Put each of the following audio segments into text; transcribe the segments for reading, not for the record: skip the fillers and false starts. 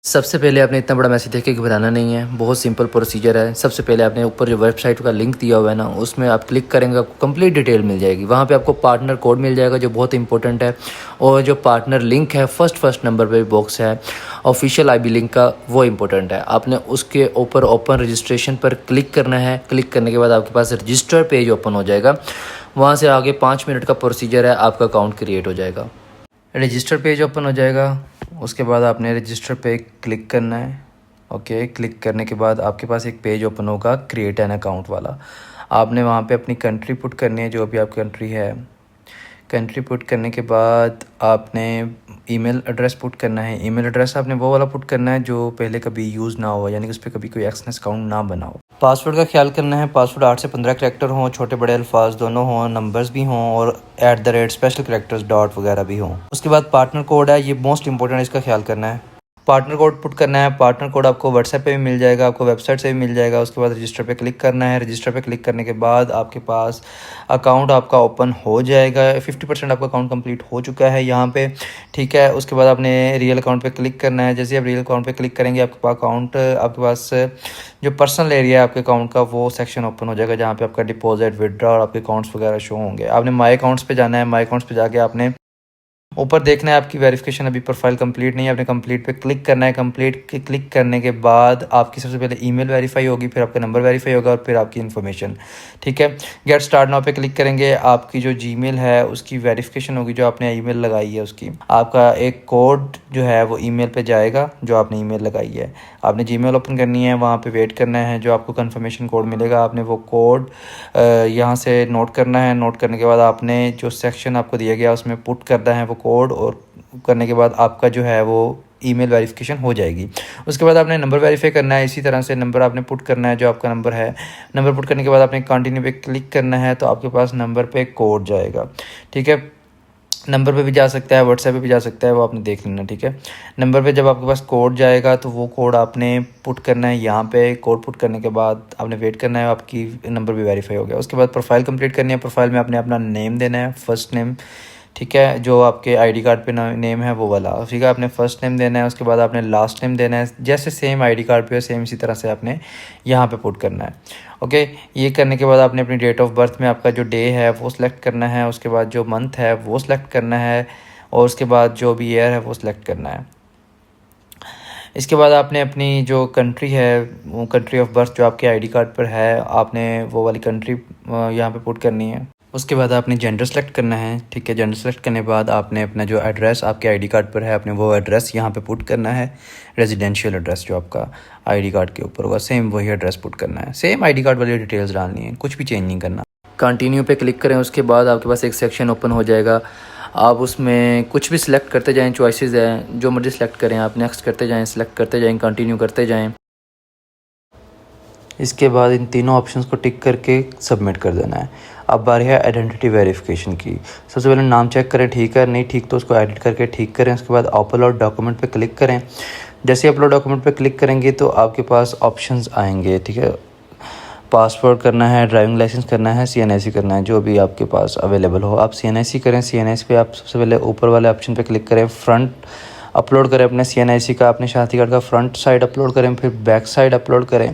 सबसे पहले आपने इतना बड़ा मैसेज देख के घबराना नहीं है, बहुत सिंपल प्रोसीजर है। सबसे पहले आपने ऊपर जो वेबसाइट का लिंक दिया हुआ है ना, उसमें आप क्लिक करेंगे, आपको कंप्लीट डिटेल मिल जाएगी। वहाँ पे आपको पार्टनर कोड मिल जाएगा जो बहुत इंपॉर्टेंट है, और जो पार्टनर लिंक है फर्स्ट नंबर पे बॉक्स है ऑफिशियल IB लिंक का, वो इंपॉर्टेंट है। आपने उसके ऊपर ओपन रजिस्ट्रेशन पर क्लिक करना है। क्लिक करने के बाद आपके पास रजिस्टर पेज ओपन हो जाएगा। वहाँ से आगे 5 मिनट का प्रोसीजर है, आपका अकाउंट क्रिएट हो जाएगा। रजिस्टर पेज ओपन हो जाएगा। उसके बाद आपने रजिस्टर पे क्लिक करना है। ओके, क्लिक करने के बाद आपके पास एक पेज ओपन होगा क्रिएट एन अकाउंट वाला। आपने वहाँ पे अपनी कंट्री पुट करनी है, जो भी आप कंट्री है। कंट्री पुट करने के बाद आपने ईमेल एड्रेस पुट करना है। ईमेल एड्रेस आपने वो वाला पुट करना है जो पहले कभी यूज़ ना हो, यानी कि उस पर कभी कोई एक्सनेस अकाउंट ना बना हो। पासवर्ड का ख्याल करना है। पासवर्ड 8 से 15 करैक्टर हों, छोटे बड़े अल्फाज दोनों हों, नंबर्स भी हों, और @ स्पेशल करैक्टर्स डॉट वगैरह भी हों। उसके बाद पार्टनर कोड है, ये मोस्ट इंपॉर्टेंट है, इसका ख्याल करना है। पार्टनर कोड पुट करना है। पार्टनर कोड आपको व्हाट्सएप पे भी मिल जाएगा, आपको वेबसाइट से भी मिल जाएगा। उसके बाद रजिस्टर पे क्लिक करना है। रजिस्टर पे क्लिक करने के बाद आपके पास अकाउंट आपका ओपन हो जाएगा। 50% आपका अकाउंट कंप्लीट हो चुका है यहाँ पे, ठीक है। उसके बाद आपने रियल अकाउंट पे क्लिक करना है। जैसे आप रियल अकाउंट पे क्लिक करेंगे, आपके पास अकाउंट, आपके पास जो पर्सनल एरिया है आपके अकाउंट का, वो सेक्शन ओपन हो जाएगा जहाँ पे आपका डिपॉजिट, विड्रॉ और आपके अकाउंट्स वगैरह शो होंगे। आपने माई अकाउंट्स पे जाना है। माई अकाउंट्स पे जाके आपने ऊपर देखना है आपकी वेरिफिकेशन अभी प्रोफाइल कंप्लीट नहीं है, आपने कंप्लीट पे क्लिक करना है। कंप्लीट के क्लिक करने के बाद आपकी सबसे पहले ईमेल वेरीफाई होगी, फिर आपका नंबर वेरीफाई होगा, और फिर आपकी इन्फॉर्मेशन, ठीक है। गेट स्टार्ट नाउ पे क्लिक करेंगे। आपकी जो जीमेल है उसकी वेरिफिकेशन होगी, जो आपने ईमेल लगाई है उसकी। आपका एक कोड जो है वो ईमेल पे जाएगा, जो आपने ईमेल लगाई है। आपने जीमेल ओपन करनी है, वहाँ पे वेट करना है, जो आपको कन्फर्मेशन कोड मिलेगा आपने वो कोड यहाँ से नोट करना है। नोट करने के बाद आपने जो सेक्शन आपको दिया गया उसमें पुट करना है वो कोड, और करने के बाद आपका जो है वो ईमेल वेरिफिकेशन हो जाएगी। उसके बाद आपने नंबर वेरीफाई करना है। इसी तरह से नंबर आपने पुट करना है, जो आपका नंबर है। नंबर पुट करने के बाद आपने कंटिन्यू पे क्लिक करना है, तो आपके पास नंबर पे कोड जाएगा, ठीक है। नंबर पे भी जा सकता है, व्हाट्सएप पे भी जा सकता है, वो आपने देख लेना, ठीक है। नंबर पे जब आपके पास कोड जाएगा तो वो कोड आपने पुट करना है यहाँ पे। कोड पुट करने के बाद आपने वेट करना है, आपकी नंबर भी वेरीफाई हो गया। उसके बाद प्रोफाइल कंप्लीट करनी है। प्रोफाइल में आपने अपना नेम देना है, फर्स्ट नेम, ठीक है, जो आपके ID कार्ड पे नेम है वो वाला, ठीक है। आपने फर्स्ट नेम देना है। उसके बाद आपने लास्ट नेम देना है, जैसे सेम ID कार्ड पे है सेम इसी तरह से आपने यहाँ पे पुट करना है, ओके। ये करने के बाद आपने अपनी डेट ऑफ बर्थ में आपका जो डे है वो सिलेक्ट करना है। उसके बाद जो मंथ है वो सिलेक्ट करना है, और उसके बाद जो भी ईयर है वो सिलेक्ट करना है। इसके बाद आपने अपनी जो कंट्री है, वो कंट्री ऑफ बर्थ जो आपके ID कार्ड पर है, आपने वो वाली कंट्री यहाँ पे पुट करनी है। उसके बाद आपने जेंडर सेलेक्ट करना है, ठीक है। जेंडर सेलेक्ट करने के बाद आपने अपना जो एड्रेस आपके ID कार्ड पर है, आपने वो एड्रेस यहाँ पे पुट करना है। रेजिडेंशियल एड्रेस जो आपका ID कार्ड के ऊपर होगा, सेम वही एड्रेस पुट करना है। सेम ID कार्ड वाली डिटेल्स डालनी है, कुछ भी चेंज नहीं करना। कंटिन्यू पे क्लिक करें। उसके बाद आपके पास एक सेक्शन ओपन हो जाएगा। आप उसमें कुछ भी सिलेक्ट करते जाएँ, चॉइसेस हैं, जो मर्जी सेलेक्ट करें आप। नेक्स्ट करते जाएँ, सिलेक्ट करते जाएँ, कंटिन्यू करते जाएँ। इसके बाद इन तीनों ऑप्शंस को टिक करके सबमिट कर देना है। अब बारी है आइडेंटिटी वेरिफिकेशन की। सबसे पहले नाम चेक करें, ठीक है, नहीं ठीक तो उसको एडिट करके ठीक करें। उसके बाद अपलोड डॉक्यूमेंट पे क्लिक करें। जैसे अपलोड डॉक्यूमेंट पे क्लिक करेंगे तो आपके पास ऑप्शंस आएंगे, ठीक है। पासपोर्ट करना है, ड्राइविंग लाइसेंस करना है, CNIC करना है, जो भी आपके पास अवेलेबल हो आप CNIC करें। CNIC पे आप सबसे पहले ऊपर वाले ऑप्शन पे क्लिक करें, फ्रंट अपलोड करें अपने CNIC का, अपने शनाख्ती कार्ड का फ्रंट साइड अपलोड करें, फिर बैक साइड अपलोड करें,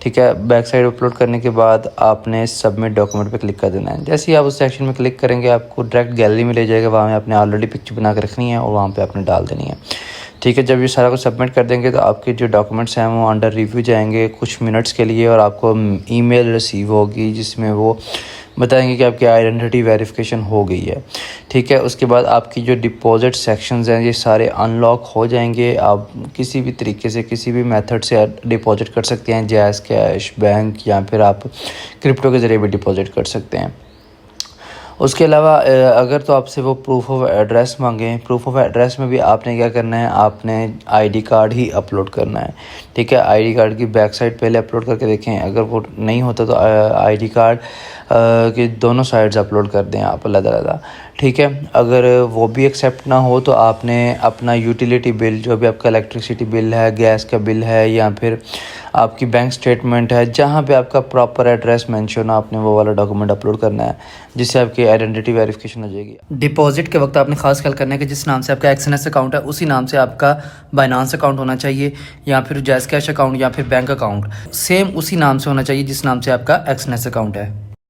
ठीक है। बैक साइड अपलोड करने के बाद आपने सबमिट डॉक्यूमेंट पे क्लिक कर देना है। जैसे ही आप उस सेक्शन में क्लिक करेंगे आपको डायरेक्ट गैलरी में ले जाएगा, वहाँ में आपने ऑलरेडी पिक्चर बना के रखनी है और वहाँ पे आपने डाल देनी है, ठीक है। जब ये सारा कुछ सबमिट कर देंगे तो आपके जो डॉक्यूमेंट्स हैं वो अंडर रिव्यू जाएंगे कुछ मिनट्स के लिए, और आपको ईमेल रिसीव होगी जिसमें वो बताएंगे कि आपकी आइडेंटिटी वेरिफिकेशन हो गई है, ठीक है। उसके बाद आपकी जो डिपॉजिट सेक्शंस हैं ये सारे अनलॉक हो जाएंगे। आप किसी भी तरीके से किसी भी मेथड से डिपॉजिट कर सकते हैं, जैज़, कैश, बैंक, या फिर आप क्रिप्टो के ज़रिए भी डिपॉजिट कर सकते हैं। उसके अलावा अगर तो आपसे वो प्रूफ ऑफ एड्रेस मांगें, प्रूफ ऑफ एड्रेस में भी आपने क्या करना है, आपने ID कार्ड ही अपलोड करना है, ठीक है। ID कार्ड की बैक साइड पहले अपलोड करके देखें, अगर वो नहीं होता तो ID कार्ड के दोनों साइड्स अपलोड कर दें आप अलग-अलग, ठीक है। अगर वो भी एक्सेप्ट ना हो तो आपने अपना यूटिलिटी बिल, जो भी आपका इलेक्ट्रिसिटी बिल है, गैस का बिल है, या फिर आपकी बैंक स्टेटमेंट है, जहाँ पे आपका प्रॉपर एड्रेस मेंशन हो, आपने वो वाला डॉक्यूमेंट अपलोड करना है जिससे आपकी आइडेंटिटी वेरिफिकेशन हो जाएगी। डिपॉजिट के वक्त आपने खास ख्याल करना है कि जिस नाम से आपका एक्सएनएस अकाउंट है उसी नाम से आपका बाइनांस अकाउंट होना चाहिए, या फिर जैज़ कैश अकाउंट, या फिर बैंक अकाउंट सेम उसी नाम से होना चाहिए जिस नाम से आपका एक्सएनएस अकाउंट है।